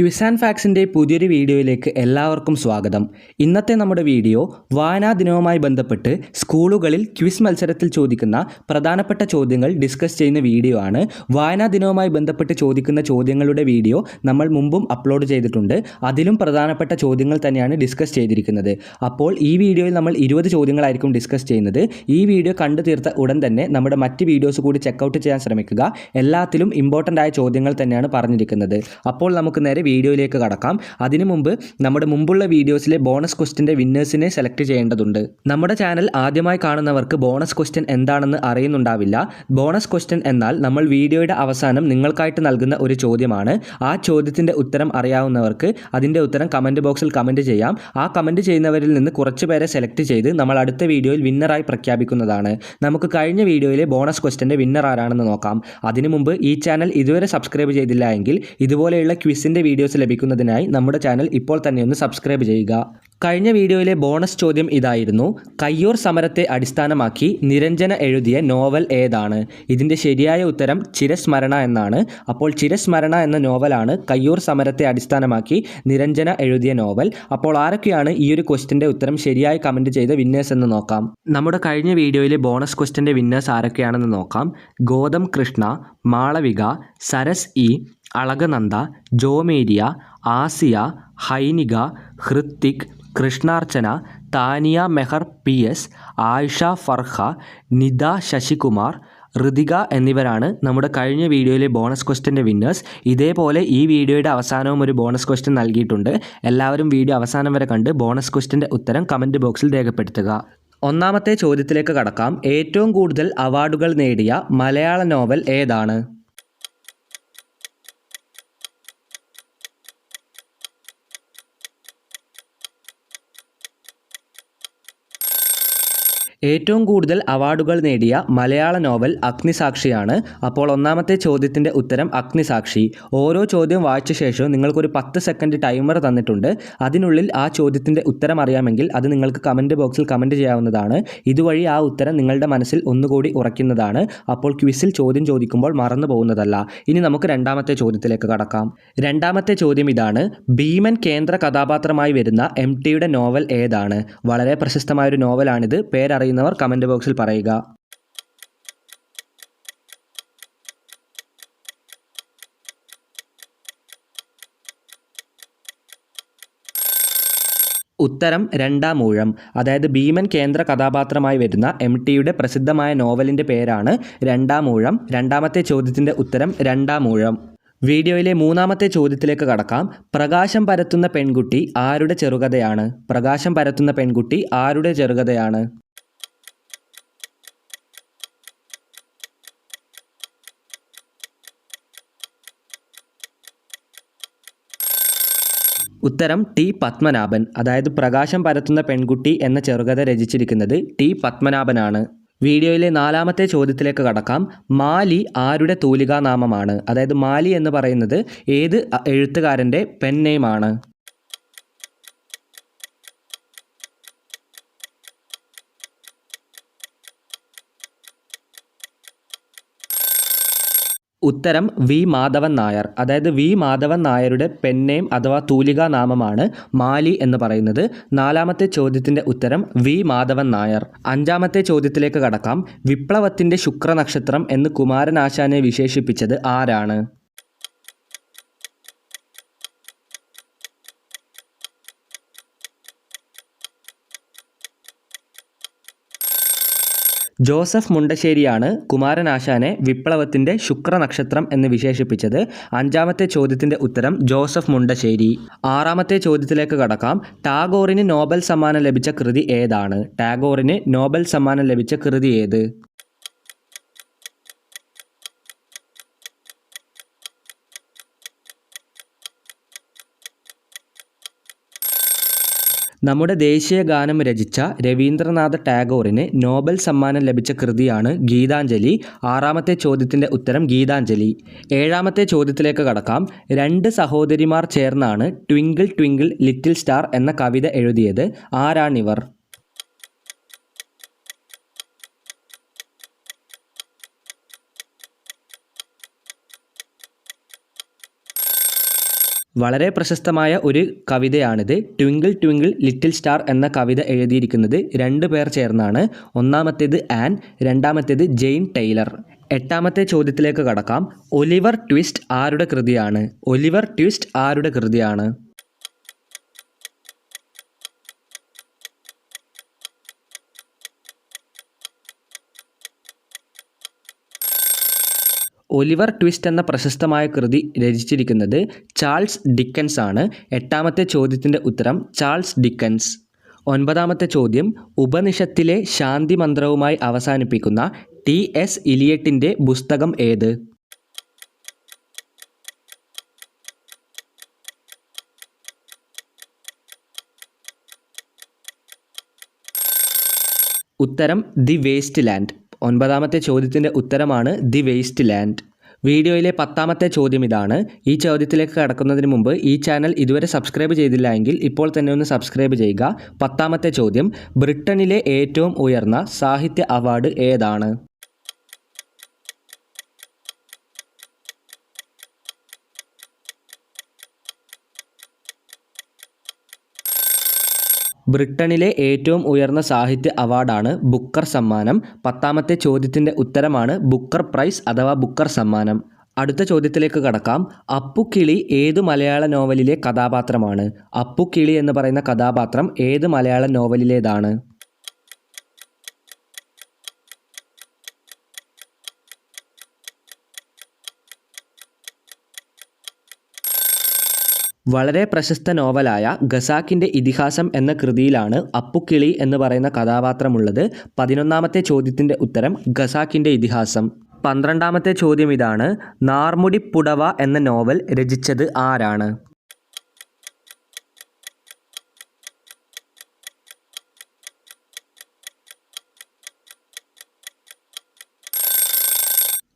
Quiz and ഫാക്സിൻ്റെ പുതിയൊരു വീഡിയോയിലേക്ക് എല്ലാവർക്കും സ്വാഗതം. ഇന്നത്തെ നമ്മുടെ വീഡിയോ വായനാ ദിനവുമായി ബന്ധപ്പെട്ട് സ്കൂളുകളിൽ ക്വിസ് മത്സരത്തിൽ ചോദിക്കുന്ന പ്രധാനപ്പെട്ട ചോദ്യങ്ങൾ ഡിസ്കസ് ചെയ്യുന്ന വീഡിയോ ആണ്. വായനാ ദിനവുമായി ബന്ധപ്പെട്ട് ചോദിക്കുന്ന ചോദ്യങ്ങളുടെ വീഡിയോ നമ്മൾ മുമ്പും അപ്ലോഡ് ചെയ്തിട്ടുണ്ട്. അതിലും പ്രധാനപ്പെട്ട ചോദ്യങ്ങൾ തന്നെയാണ് ഡിസ്കസ് ചെയ്തിരിക്കുന്നത്. അപ്പോൾ ഈ വീഡിയോയിൽ നമ്മൾ 20 ചോദ്യങ്ങളായിരിക്കും ഡിസ്കസ് ചെയ്യുന്നത്. ഈ വീഡിയോ കണ്ടു തീർത്ത ഉടൻ തന്നെ നമ്മുടെ മറ്റ് വീഡിയോസ് കൂടി ചെക്കൗട്ട് ചെയ്യാൻ ശ്രമിക്കുക. എല്ലാത്തിലും ഇമ്പോർട്ടൻ്റ് ആയ ചോദ്യങ്ങൾ തന്നെയാണ് പറഞ്ഞിരിക്കുന്നത്. അപ്പോൾ നമുക്ക് നേരെ വീഡിയോയിലേക്ക് കടക്കാം. അതിനു മുമ്പ് നമ്മുടെ മുമ്പുള്ള വീഡിയോസിലെ ബോണസ് ക്വസ്റ്റ്യൻ്റെ വിന്നേഴ്സിനെ സെലക്ട് ചെയ്യേണ്ടതുണ്ട്. നമ്മുടെ ചാനൽ ആദ്യമായി കാണുന്നവർക്ക് ബോണസ് ക്വസ്റ്റ്യൻ എന്താണെന്ന് അറിയുന്നുണ്ടാവില്ല. ബോണസ് ക്വസ്റ്റ്യൻ എന്നാൽ നമ്മൾ വീഡിയോയുടെ അവസാനം നിങ്ങൾക്കായിട്ട് നൽകുന്ന ഒരു ചോദ്യമാണ്. ആ ചോദ്യത്തിൻ്റെ ഉത്തരം അറിയാവുന്നവർക്ക് അതിൻ്റെ ഉത്തരം കമൻറ്റ് ബോക്സിൽ കമൻറ്റ് ചെയ്യാം. ആ കമൻറ്റ് ചെയ്യുന്നവരിൽ നിന്ന് കുറച്ച് പേരെ സെലക്ട് ചെയ്ത് നമ്മൾ അടുത്ത വീഡിയോയിൽ വിന്നറായി പ്രഖ്യാപിക്കുന്നതാണ്. നമുക്ക് കഴിഞ്ഞ വീഡിയോയിലെ ബോണസ് ക്വസ്റ്റ്യൻ്റെ വിന്നർ ആരാണെന്ന് നോക്കാം. അതിനു മുമ്പ് ഈ ചാനൽ ഇതുവരെ സബ്സ്ക്രൈബ് ചെയ്തില്ല എങ്കിൽ ഇതുപോലെയുള്ള ക്വിസിൻ്റെ വീഡിയോസ് ലഭിക്കുന്നതിനായി നമ്മുടെ ചാനൽ ഇപ്പോൾ തന്നെ ഒന്ന് സബ്സ്ക്രൈബ് ചെയ്യുക. കഴിഞ്ഞ വീഡിയോയിലെ ബോണസ് ചോദ്യം ഇതായിരുന്നു: കയ്യൂർ സമരത്തെ അടിസ്ഥാനമാക്കി നിരഞ്ജന എഴുതിയ നോവൽ ഏതാണ്? ഇതിൻ്റെ ശരിയായ ഉത്തരം ചിരസ്മരണ എന്നാണ്. അപ്പോൾ ചിരസ്മരണ എന്ന നോവലാണ് കയ്യൂർ സമരത്തെ അടിസ്ഥാനമാക്കി നിരഞ്ജന എഴുതിയ നോവൽ. അപ്പോൾ ആരൊക്കെയാണ് ഈ ഒരു ക്വസ്റ്റ്യൻ്റെ ഉത്തരം ശരിയായി കമൻറ്റ് ചെയ്ത വിന്നേഴ്സ് എന്ന് നോക്കാം. നമ്മുടെ കഴിഞ്ഞ വീഡിയോയിലെ ബോണസ് ക്വസ്റ്റ്യൻ്റെ വിന്നേഴ്സ് ആരൊക്കെയാണെന്ന് നോക്കാം. ഗോതം കൃഷ്ണ, മാളവിക, സരസ് ഇ, അളകനന്ദ, ജോമേരിയ, ആസിയ, ഹൈനിക, ഹൃത്തിക്, കൃഷ്ണാർച്ചന, താനിയ മെഹർ PS, ആയിഷ ഫർഹ, നിത ശശികുമാർ, ഋതിക എന്നിവരാണ് നമ്മുടെ കഴിഞ്ഞ വീഡിയോയിലെ ബോണസ് ക്വസ്റ്റ്യൻ്റെ വിന്നേഴ്സ്. ഇതേപോലെ ഈ വീഡിയോയുടെ അവസാനവും ഒരു ബോണസ് ക്വസ്റ്റ്യൻ നൽകിയിട്ടുണ്ട്. എല്ലാവരും വീഡിയോ അവസാനം വരെ കണ്ട് ബോണസ് ക്വസ്റ്റ്യൻ്റെ ഉത്തരം കമൻറ്റ് ബോക്സിൽ രേഖപ്പെടുത്തുക. ഒന്നാമത്തെ ചോദ്യത്തിലേക്ക് കടക്കാം. ഏറ്റവും കൂടുതൽ അവാർഡുകൾ നേടിയ മലയാള നോവൽ ഏതാണ്? ഏറ്റവും കൂടുതൽ അവാർഡുകൾ നേടിയ മലയാള നോവൽ അഗ്നിസാക്ഷിയാണ്. അപ്പോൾ ഒന്നാമത്തെ ചോദ്യത്തിൻ്റെ ഉത്തരം അഗ്നിസാക്ഷി. ഓരോ ചോദ്യം വായിച്ച ശേഷം നിങ്ങൾക്കൊരു 10 സെക്കൻഡ് ടൈമർ തന്നിട്ടുണ്ട്. അതിനുള്ളിൽ ആ ചോദ്യത്തിൻ്റെ ഉത്തരം അറിയാമെങ്കിൽ അത് നിങ്ങൾക്ക് കമൻറ്റ് ബോക്സിൽ കമൻറ്റ് ചെയ്യാവുന്നതാണ്. ഇതുവഴി ആ ഉത്തരം നിങ്ങളുടെ മനസ്സിൽ ഒന്നുകൂടി ഉറയ്ക്കുന്നതാണ്. അപ്പോൾ ക്വിസിൽ ചോദ്യം ചോദിക്കുമ്പോൾ മറന്നു പോകുന്നതല്ല. ഇനി നമുക്ക് രണ്ടാമത്തെ ചോദ്യത്തിലേക്ക് കടക്കാം. രണ്ടാമത്തെ ചോദ്യം ഇതാണ്: ഭീമൻ കേന്ദ്ര കഥാപാത്രമായി വരുന്ന MTയുടെ നോവൽ ഏതാണ്? വളരെ പ്രശസ്തമായൊരു നോവലാണിത്. പേരറിയുന്നവർ കമൻറ്റ് ബോക്സിൽ പറയുക. ഉത്തരം രണ്ടാം ഊഴം. അതായത് ഭീമൻ കേന്ദ്ര കഥാപാത്രമായി വരുന്ന MTയുടെ പ്രസിദ്ധമായ നോവലിൻ്റെ പേരാണ് രണ്ടാം ഊഴം. രണ്ടാമത്തെ ചോദ്യത്തിൻ്റെ ഉത്തരം രണ്ടാം ഊഴം. വീഡിയോയിലെ മൂന്നാമത്തെ ചോദ്യത്തിലേക്ക് കടക്കാം. പ്രകാശം പരത്തുന്ന പെൺകുട്ടി ആരുടെ ചെറുകഥയാണ്? പ്രകാശം പരത്തുന്ന പെൺകുട്ടി ആരുടെ ചെറുകഥയാണ്? ഉത്തരം T. പത്മനാഭൻ. അതായത് പ്രകാശം പരത്തുന്ന പെൺകുട്ടി എന്ന ചെറുകഥ രചിച്ചിരിക്കുന്നത് T. പത്മനാഭനാണ്. വീഡിയോയിലെ നാലാമത്തെ ചോദ്യത്തിലേക്ക് കടക്കാം. മാലി ആരുടെ തൂലികാനാമമാണ്? അതായത് മാലി എന്ന് പറയുന്നത് ഏത് എഴുത്തുകാരൻ്റെ പെൻ നെയിമാണ്? ഉത്തരം V. മാധവൻ നായർ. അതായത് V. മാധവൻ നായരുടെ പെൻ നെയിം അഥവാ തൂലികാ നാമമാണ് മാലി എന്ന് പറയുന്നത്. നാലാമത്തെ ചോദ്യത്തിൻ്റെ ഉത്തരം V. മാധവൻ നായർ. അഞ്ചാമത്തെ ചോദ്യത്തിലേക്ക് കടക്കാം. വിപ്ലവത്തിൻ്റെ ശുക്രനക്ഷത്രം എന്ന് കുമാരനാശാനെ വിശേഷിപ്പിച്ചത് ആരാണ്? ജോസഫ് മുണ്ടശ്ശേരിയാണ് കുമാരനാശാനെ വിപ്ലവത്തിൻ്റെ ശുക്രനക്ഷത്രം എന്ന് വിശേഷിപ്പിച്ചത്. അഞ്ചാമത്തെ ചോദ്യത്തിൻ്റെ ഉത്തരം ജോസഫ് മുണ്ടശ്ശേരി. ആറാമത്തെ ചോദ്യത്തിലേക്ക് കടക്കാം. ടാഗോറിന് നോബൽ സമ്മാനം ലഭിച്ച കൃതി ഏതാണ്? ടാഗോറിന് നോബൽ സമ്മാനം ലഭിച്ച കൃതി ഏത്? നമ്മുടെ ദേശീയ ഗാനം രചിച്ച രവീന്ദ്രനാഥ ടാഗോറിന് നോബൽ സമ്മാനം ലഭിച്ച കൃതിയാണ് ഗീതാഞ്ജലി. ആറാമത്തെ ചോദ്യത്തിൻ്റെ ഉത്തരം ഗീതാഞ്ജലി. ഏഴാമത്തെ ചോദ്യത്തിലേക്ക് കടക്കാം. 2 സഹോദരിമാർ ചേർന്നാണ് ട്വിങ്കിൾ ട്വിങ്കിൾ ലിറ്റിൽ സ്റ്റാർ എന്ന കവിത എഴുതിയത്. ആരാണിവർ? വളരെ പ്രശസ്തമായ ഒരു കവിതയാണിത്. ട്വിങ്കിൾ ട്വിങ്കിൾ ലിറ്റിൽ സ്റ്റാർ എന്ന കവിത എഴുതിയിരിക്കുന്നത് 2 പേർ ചേർന്നാണ്. ഒന്നാമത്തേത് ആൻ, രണ്ടാമത്തേത് ജെയിൻ ടൈലർ. 8ാമത്തെ ചോദ്യത്തിലേക്ക് കടക്കാം. ഒലിവർ ട്വിസ്റ്റ് ആരുടെ കൃതിയാണ്? ഒലിവർ ട്വിസ്റ്റ് ആരുടെ കൃതിയാണ്? ഒലിവർ ട്വിസ്റ്റ് എന്ന പ്രശസ്തമായ കൃതി രചിച്ചിരിക്കുന്നത് ചാൾസ് ഡിക്കൻസ് ആണ്. 8ാമത്തെ ചോദ്യത്തിൻ്റെ ഉത്തരം ചാൾസ് ഡിക്കൻസ്. 9ാമത്തെ ചോദ്യം, ഉപനിഷത്തിലെ ശാന്തി മന്ത്രവുമായി അവസാനിപ്പിക്കുന്ന T.S. ഇലിയട്ടിൻ്റെ പുസ്തകം ഏത്? ഉത്തരം ദി വേസ്റ്റ് ലാൻഡ്. 9ാമത്തെ ചോദ്യത്തിൻ്റെ ഉത്തരമാണ് ദി വേസ്റ്റ് ലാൻഡ്. വീഡിയോയിലെ 10ാമത്തെ ചോദ്യം ഇതാണ്. ഈ ചോദ്യത്തിലേക്ക് കടക്കുന്നതിന് മുമ്പ് ഈ ചാനൽ ഇതുവരെ സബ്സ്ക്രൈബ് ചെയ്തില്ല എങ്കിൽ ഇപ്പോൾ തന്നെ ഒന്ന് സബ്സ്ക്രൈബ് ചെയ്യുക. 10ാമത്തെ ചോദ്യം, ബ്രിട്ടനിലെ ഏറ്റവും ഉയർന്ന സാഹിത്യ അവാർഡ് ഏതാണ്? ബ്രിട്ടനിലെ ഏറ്റവും ഉയർന്ന സാഹിത്യ അവാർഡാണ് ബുക്കർ സമ്മാനം. 10ാമത്തെ ചോദ്യത്തിൻ്റെ ഉത്തരമാണ് ബുക്കർ പ്രൈസ് അഥവാ ബുക്കർ സമ്മാനം. അടുത്ത ചോദ്യത്തിലേക്ക് കടക്കാം. അപ്പുക്കിളി ഏതു മലയാള നോവലിലെ കഥാപാത്രമാണ്? അപ്പുക്കിളി എന്ന് പറയുന്ന കഥാപാത്രം ഏത് മലയാള നോവലിലേതാണ്? വളരെ പ്രശസ്ത നോവലായ ഖസാക്കിൻ്റെ ഇതിഹാസം എന്ന കൃതിയിലാണ് അപ്പുക്കിളി എന്ന് പറയുന്ന കഥാപാത്രമുള്ളത്. 11ാമത്തെ ചോദ്യത്തിൻ്റെ ഉത്തരം ഖസാക്കിൻ്റെ ഇതിഹാസം. 12ാമത്തെ ചോദ്യം ഇതാണ്. നാർമുടിപ്പുടവ എന്ന നോവൽ രചിച്ചത് ആരാണ്?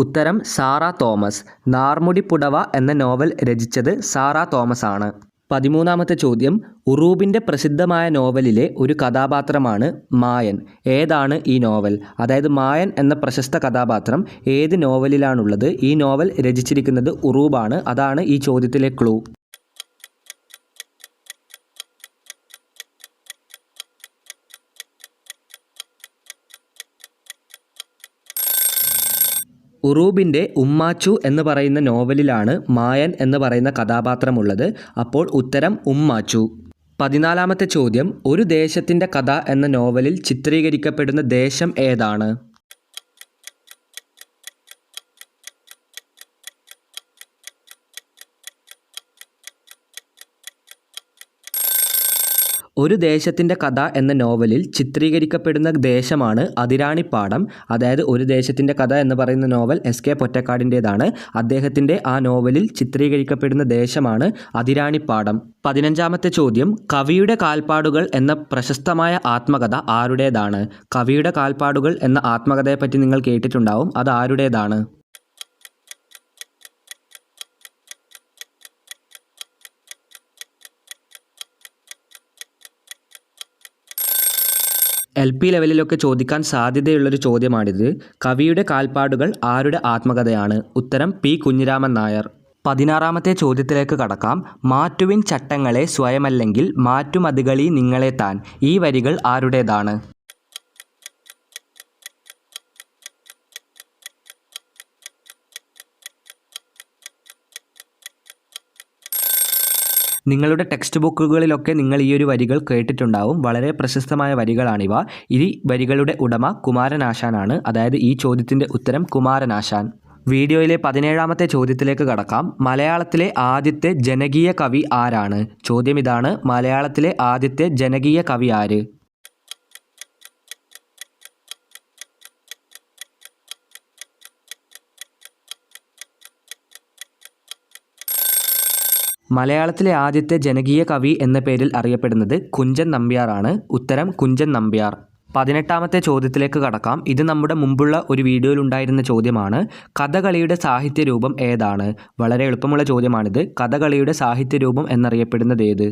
ഉത്തരം സാറാ തോമസ്. നാർമുടിപ്പുടവ എന്ന നോവൽ രചിച്ചത് സാറാ തോമസ് ആണ്. 13ാമത്തെ ചോദ്യം, ഉറൂബിൻ്റെ പ്രസിദ്ധമായ നോവലിലെ ഒരു കഥാപാത്രമാണ് മായൻ. ഏതാണ് ഈ നോവൽ? അതായത് മായൻ എന്ന പ്രശസ്ത കഥാപാത്രം ഏത് നോവലിലാണുള്ളത്? ഈ നോവൽ രചിച്ചിരിക്കുന്നത് ഉറൂബാണ്. അതാണ് ഈ ചോദ്യത്തിലെ ക്ലൂ. ഉറൂബിൻ്റെ ഉമ്മാച്ചു എന്ന് പറയുന്ന നോവലിലാണ് മായൻ എന്ന് പറയുന്ന കഥാപാത്രമുള്ളത്. അപ്പോൾ ഉത്തരം ഉമ്മാച്ചു. 14ാമത്തെ ചോദ്യം, ഒരു ദേശത്തിൻ്റെ കഥ എന്ന നോവലിൽ ചിത്രീകരിക്കപ്പെടുന്ന ദേശം ഏതാണ്? ഒരു ദേശത്തിൻ്റെ കഥ എന്ന നോവലിൽ ചിത്രീകരിക്കപ്പെടുന്ന ദേശമാണ് അതിരാണിപ്പാടം. അതായത് ഒരു ദേശത്തിൻ്റെ കഥ എന്ന് പറയുന്ന നോവൽ S.K. പൊറ്റക്കാടിൻ്റേതാണ്. അദ്ദേഹത്തിൻ്റെ ആ നോവലിൽ ചിത്രീകരിക്കപ്പെടുന്ന ദേശമാണ് അതിരാണിപ്പാടം. 15ാമത്തെ ചോദ്യം, കവിയുടെ കാൽപ്പാടുകൾ എന്ന പ്രശസ്തമായ ആത്മകഥ ആരുടേതാണ്? കവിയുടെ കാൽപ്പാടുകൾ എന്ന ആത്മകഥയെപ്പറ്റി നിങ്ങൾ കേട്ടിട്ടുണ്ടാവും. അത് ആരുടേതാണ്? LP ലെവലിലൊക്കെ ചോദിക്കാൻ സാധ്യതയുള്ളൊരു ചോദ്യമാണിത്. കവിയുടെ കാൽപ്പാടുകൾ ആരുടെ ആത്മകഥയാണ്? ഉത്തരം P. കുഞ്ഞിരാമൻ നായർ. 16ാമത്തെ ചോദ്യത്തിലേക്ക് കടക്കാം. മാറ്റുവിൻ ചട്ടങ്ങളെ സ്വയമല്ലെങ്കിൽ മാറ്റുമതികളി നിങ്ങളെ താൻ. ഈ വരികൾ ആരുടേതാണ്? നിങ്ങളുടെ ടെക്സ്റ്റ് ബുക്കുകളിലൊക്കെ നിങ്ങൾ ഈ ഒരു വരികൾ കേട്ടിട്ടുണ്ടാവും. വളരെ പ്രശസ്തമായ വരികളാണിവ. ഈ വരികളുടെ ഉടമ കുമാരനാശാനാണ്. അതായത് ഈ ചോദ്യത്തിൻ്റെ ഉത്തരം കുമാരനാശാൻ. വീഡിയോയിലെ 17ാമത്തെ ചോദ്യത്തിലേക്ക് കടക്കാം. മലയാളത്തിലെ ആദ്യത്തെ ജനകീയ കവി ആരാണ്? ചോദ്യം ഇതാണ്. മലയാളത്തിലെ ആദ്യത്തെ ജനകീയ കവി ആര്? മലയാളത്തിലെ ആദ്യത്തെ ജനകീയ കവി എന്ന പേരിൽ അറിയപ്പെടുന്നത് കുഞ്ചൻ നമ്പ്യാറാണ്. ഉത്തരം കുഞ്ചൻ നമ്പ്യാർ. 18ാമത്തെ ചോദ്യത്തിലേക്ക് കടക്കാം. ഇത് നമ്മുടെ മുമ്പുള്ള ഒരു വീഡിയോയിൽ ഉണ്ടായിരുന്ന ചോദ്യമാണ്. കഥകളിയുടെ സാഹിത്യരൂപം ഏതാണ്? വളരെ എളുപ്പമുള്ള ചോദ്യമാണിത്. കഥകളിയുടെ സാഹിത്യരൂപം എന്നറിയപ്പെടുന്നത് ഏത്?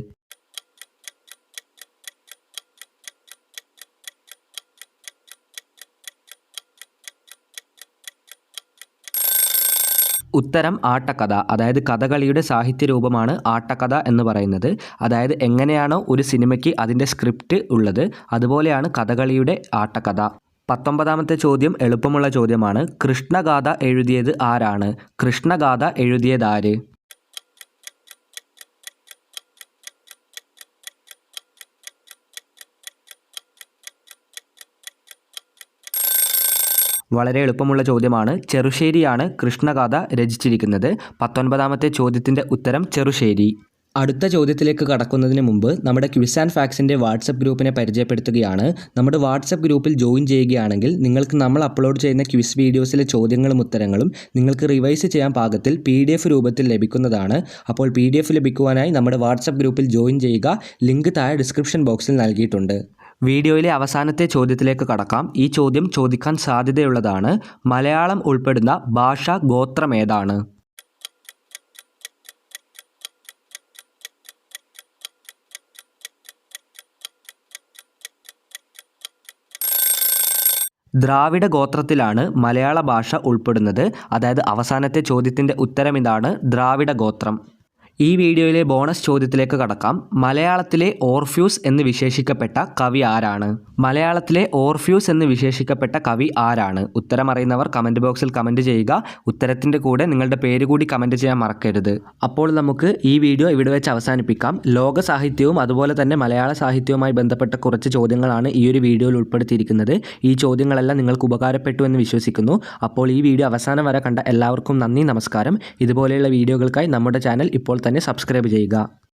ഉത്തരം ആട്ടക്കഥ. അതായത് കഥകളിയുടെ സാഹിത്യരൂപമാണ് ആട്ടക്കഥ എന്ന് പറയുന്നത്. അതായത് എങ്ങനെയാണോ ഒരു സിനിമയ്ക്ക് അതിൻ്റെ സ്ക്രിപ്റ്റ് ഉള്ളത് അതുപോലെയാണ് കഥകളിയുടെ ആട്ടക്കഥ. 19ാമത്തെ ചോദ്യം എളുപ്പമുള്ള ചോദ്യമാണ്. കൃഷ്ണഗാഥ എഴുതിയത് ആരാണ്? കൃഷ്ണഗാഥ എഴുതിയതാര്? വളരെ എളുപ്പമുള്ള ചോദ്യമാണ്. ചെറുശ്ശേരിയാണ് കൃഷ്ണഗാഥ രചിച്ചിരിക്കുന്നത്. 19ാമത്തെ ചോദ്യത്തിൻ്റെ ഉത്തരം ചെറുശ്ശേരി. അടുത്ത ചോദ്യത്തിലേക്ക് കടക്കുന്നതിന് മുമ്പ് നമ്മുടെ ക്വിസ് ആൻഡ് ഫാക്സിൻ്റെ വാട്സപ്പ് ഗ്രൂപ്പിനെ പരിചയപ്പെടുത്തുകയാണ്. നമ്മുടെ വാട്സപ്പ് ഗ്രൂപ്പിൽ ജോയിൻ ചെയ്യുകയാണെങ്കിൽ നിങ്ങൾക്ക് നമ്മൾ അപ്ലോഡ് ചെയ്യുന്ന ക്വിസ് വീഡിയോസിലെ ചോദ്യങ്ങളും ഉത്തരങ്ങളും നിങ്ങൾക്ക് റിവൈസ് ചെയ്യാൻ പാകത്തിൽ PDF രൂപത്തിൽ ലഭിക്കുന്നതാണ്. അപ്പോൾ PDF ലഭിക്കുവാനായി നമ്മുടെ വാട്സപ്പ് ഗ്രൂപ്പിൽ ജോയിൻ ചെയ്യുക. ലിങ്ക് താഴെ ഡിസ്ക്രിപ്ഷൻ ബോക്സിൽ നൽകിയിട്ടുണ്ട്. വീഡിയോയിലെ അവസാനത്തെ ചോദ്യത്തിലേക്ക് കടക്കാം. ഈ ചോദ്യം ചോദിക്കാൻ സാധ്യതയുള്ളതാണ്. മലയാളം ഉൾപ്പെടുന്ന ഭാഷാ ഗോത്രം ഏതാണ്? ദ്രാവിഡ ഗോത്രത്തിലാണ് മലയാള ഭാഷ ഉൾപ്പെടുന്നത്. അതായത് അവസാനത്തെ ചോദ്യത്തിൻ്റെ ഉത്തരം ഇതാണ്, ദ്രാവിഡ ഗോത്രം. ഈ വീഡിയോയിലെ ബോണസ് ചോദ്യത്തിലേക്ക് കടക്കാം. മലയാളത്തിലെ ഓർഫ്യൂസ് എന്ന് വിശേഷിക്കപ്പെട്ട കവി ആരാണ്? മലയാളത്തിലെ ഓർഫ്യൂസ് എന്ന് വിശേഷിക്കപ്പെട്ട കവി ആരാണ്? ഉത്തരം അറിയുന്നവർ കമൻറ്റ് ബോക്സിൽ കമൻറ്റ് ചെയ്യുക. ഉത്തരത്തിൻ്റെ കൂടെ നിങ്ങളുടെ പേര് കൂടി കമൻറ്റ് ചെയ്യാൻ മറക്കരുത്. അപ്പോൾ നമുക്ക് ഈ വീഡിയോ ഇവിടെ വെച്ച് അവസാനിപ്പിക്കാം. ലോക സാഹിത്യവും അതുപോലെ തന്നെ മലയാള സാഹിത്യവുമായി ബന്ധപ്പെട്ട കുറച്ച് ചോദ്യങ്ങളാണ് ഈ ഒരു വീഡിയോയിൽ ഉൾപ്പെടുത്തിയിരിക്കുന്നത്. ഈ ചോദ്യങ്ങളെല്ലാം നിങ്ങൾക്ക് ഉപകാരപ്പെട്ടു എന്ന് വിശ്വസിക്കുന്നു. അപ്പോൾ ഈ വീഡിയോ അവസാനം വരെ കണ്ട എല്ലാവർക്കും നന്ദി, നമസ്കാരം. ഇതുപോലെയുള്ള വീഡിയോകൾക്കായി നമ്മുടെ ചാനൽ ഇപ്പോൾ തന്നെ സബ്സ്ക്രൈബ് ചെയ്യുക.